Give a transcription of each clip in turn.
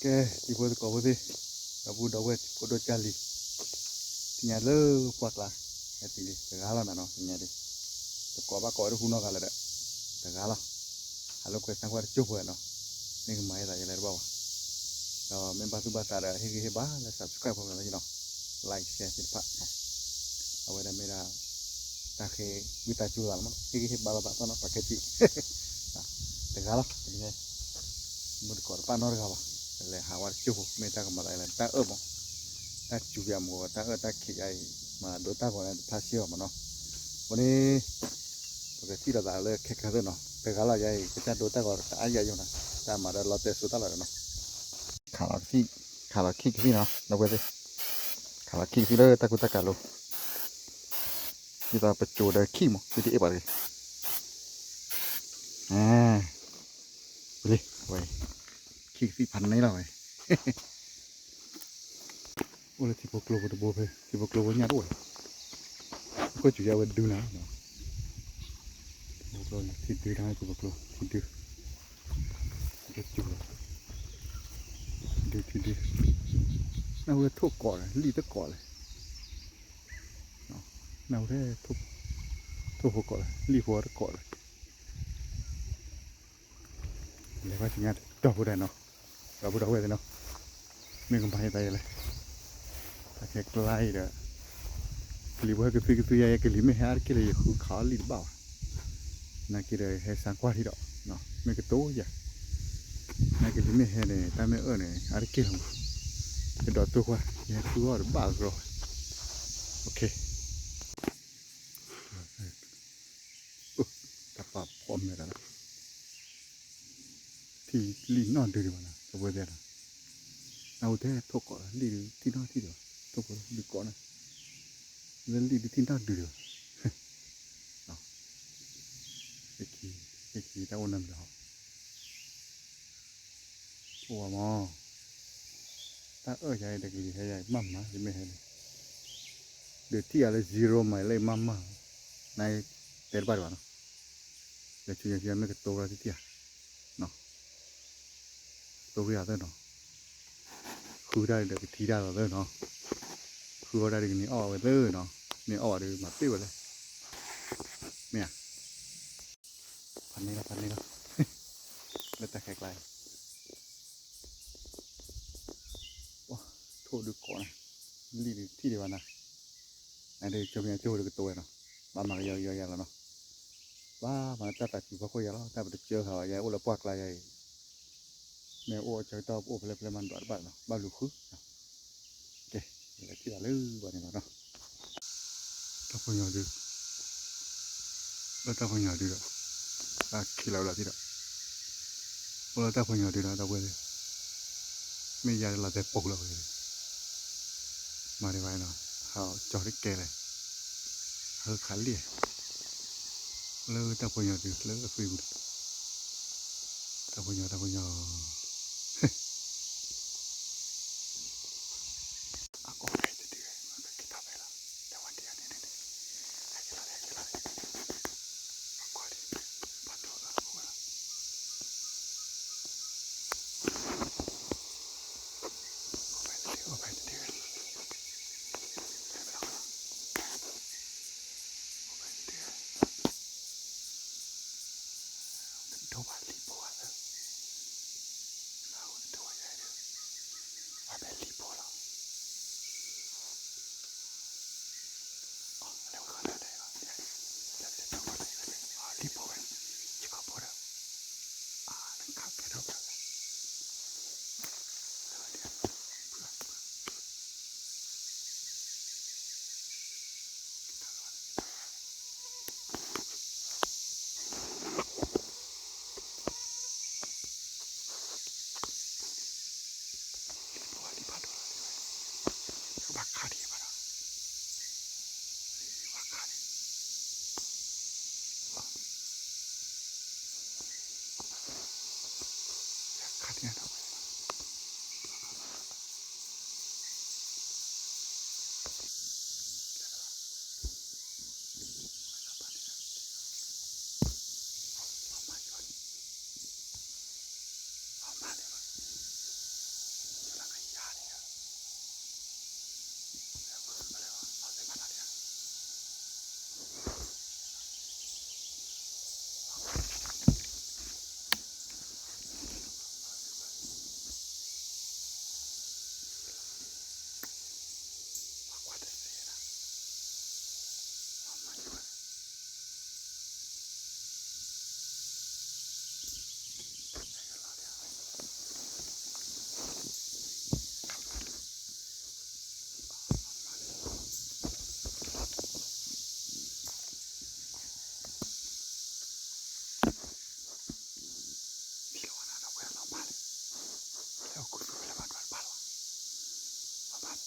cái chỉ vừa có cái gì đã vui đâu vậy có đôi chân đi thì nhà lơ quạt là cái gì cái gà là nó nhà đi có ba coi được nó gà là đấy cái gà là alo cái sang qua chụp vậy nó nên cái máy là cái này bao rồi mình bắt đầu bắt đầu cái ba là subscribe vào cái gì nó like share thì phát nó ở đây mình là ta khi kita jual mah cái ba ba nó pakai chị cái gà là cái này một con panor gà là hawar chụp mình ta cầm lại là ta ốp ta chụp vào một ta khi ai mà đối tác của nó ta siêu mà nóวันนี้cáiที่เราเลยแค่แค่เนาะแต่ก็เราใหญ่ก็จะดูแต่ก็อาใหญ่อยู่นะแต่มาเราเตะสุดตลอดเนาะขาเราขี้ขี้เนาะเราไปสิขาเราขี้ขี้เลยตะกุตะกันลูกที่เราไปจูดเลยขี้มั้งที่เอฟอะไรไปเลยไปขี้ขี้พันนี้เราไปโอ้เลยที่พวกเราไปดูไปที่พวกเราเนี่ยด้วยก็จุดยาวดูนะrồi thịt tươi đây của bậc lô thịt tươi rất chua thịt tươi nào cái thuốc cỏ này ly tất cỏ này nào thế thuốc cỏ này ly hoa tất cỏ này để qua chừng ngắt đào vào đây nó đào vào đâu vậy nó mình không phải tay này cái lai đó ly hoa cái tươi cái ly mấy hai cái ly khó ly bảo này kia đời hay sáng qua thì đó nó mấy cái tố vậy này cái gì này này ta mới ở này ở kia không cái đó tôi qua nhà tôi gọi được bảo rồi ok tập hợp ôm này đó thì lì non được mà tôi vừa đây là nào thế thuốc cỏ lì thì nó thì được thuốc cỏ lì cỏ này lên lì thì nó được cái gì tao nằm đó ủa mà ta ở đây được gì hay vậy mắm thì mấy hay được thì là zero mày lấy mắm này tết bao giờ nó để chuyện gì mấy cái tô ra thì tiệt nó tô cái gì nó khu đây được cái thi ra rồi nó khu đây được cái ở rồi nó này ở được mà tiêu rồi mẹพันนี้แล้วแล้วแต่แขกไรว้าโทษดูก่อนนะรีบที่เดียวนะไอ้เด็กเจ้าเมียโจ้ดูตัวเนาะบ้านมันก็เยอะๆแล้วเนาะว้ามันจะตัดอยู่เพราะคุยแล้วแต่ไปเจอเขาใหญ่โอ้ละปากลายใหญ่แม่โอ้เจอตอบโอ้เพลมันดอดบ้านเนาะบ้านลูกคือโอเคแล้วที่ละลือวันนี้เนาะถ้าพูดยาวดูแล้วถ้าพูดยาวดูขี้เราละที่ละโอ้ถ้าพูดยาวดูนะตาเว้ยไม่ยาวเราแต่ปกเราเลยมาได้ไว้เนาะเขาจอดที่แกเลยเขาขันเลี้ยแล้วถ้าพูดยาวดูแล้วฟิวถ้าพูดยาว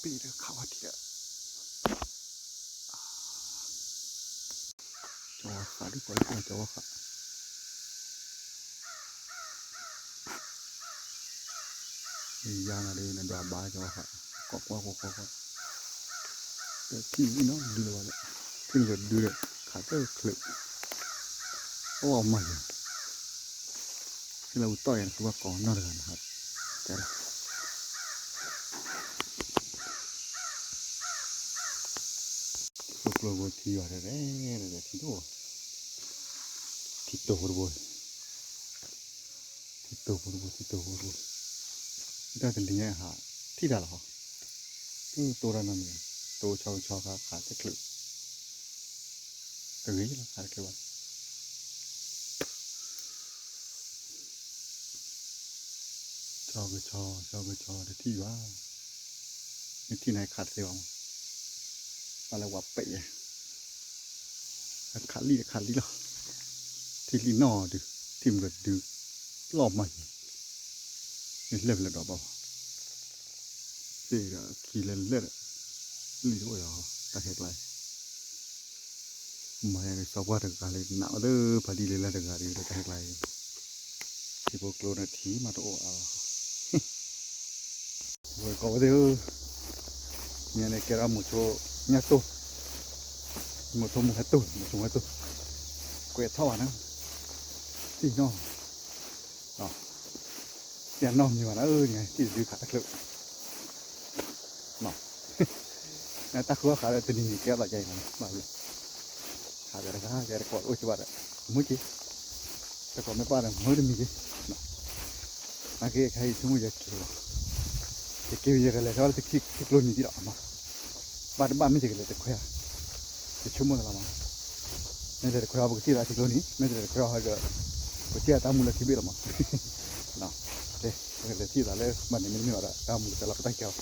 ปีเด้อข้าวทีเด้อจอขาดูก่อนก่อนจอขายางอะไรนั่นดาบ้าจอขาก็แต่ที่นี่เนาะดูเลยว่าที่นี่ก็ดูเลยขาเตอร์คลิปโอ้เอาใหม่ที่เราต่อยนะคือว่าก่อนนอนเลยนะครับแต่ละลูกๆที่ว่าอะไรที่โตได้เป็นที่ไงฮะที่ได้หรอตัวเรานั่นเองตัวชาวขาจะคลิปตัวนี้เราขาดคลิปว่าชาวแต่ที่ว่านี่ที่ไหนขาดเสียวอะไรวะเป๊ะขาดลีหรอที่ลีนอดื้อทีมก็ดื้อรอบใหม่นี่เล่นเลยดอกบ่เจ๊ก็ขี่เล่นลีด้วยเหรอตาเห็ดไรมาอย่างนี้สอบว่าถึงการเลยหนาวเด้อพอดีเลยแล้วถึงการเลยตาเห็ดไรที่พวกโลนาทีมาตัวโว้ยก็เด้อเนี่ยในแกรามุโชเนี่ยตัวมุโชมุฮัตตุเกวียดเท่านั้นที่น้องเสียน้องอยู่นะไงที่ดูขาตะคลุน้องนี่ตะคลุขาตัวนี้แกแบบใหญ่มันมาเลยขาแกกอดโอ้ยจับได้มุ้ยแต่ก่อนไม่ป้าเลยมือจะมีกี่นักเก็ตใครสมุยจะเกี่ยวยังไงเลยเขาจะคิกลงมีกี่ดอกมั้งบ้านไม่ใช่กันเลยแต่คุยจะชั่วโมงละมั้งนี่แต่คุยเอาปกติละคิกลงนี่นี่แต่คุยเอาให้ก็ปกติตามมูลคิดไปละมั้งเนาะเด็กเลยที่ละเลยมันนี่ไม่มีอะไรตามมูลแต่เราก็ตั้งเกี่ยว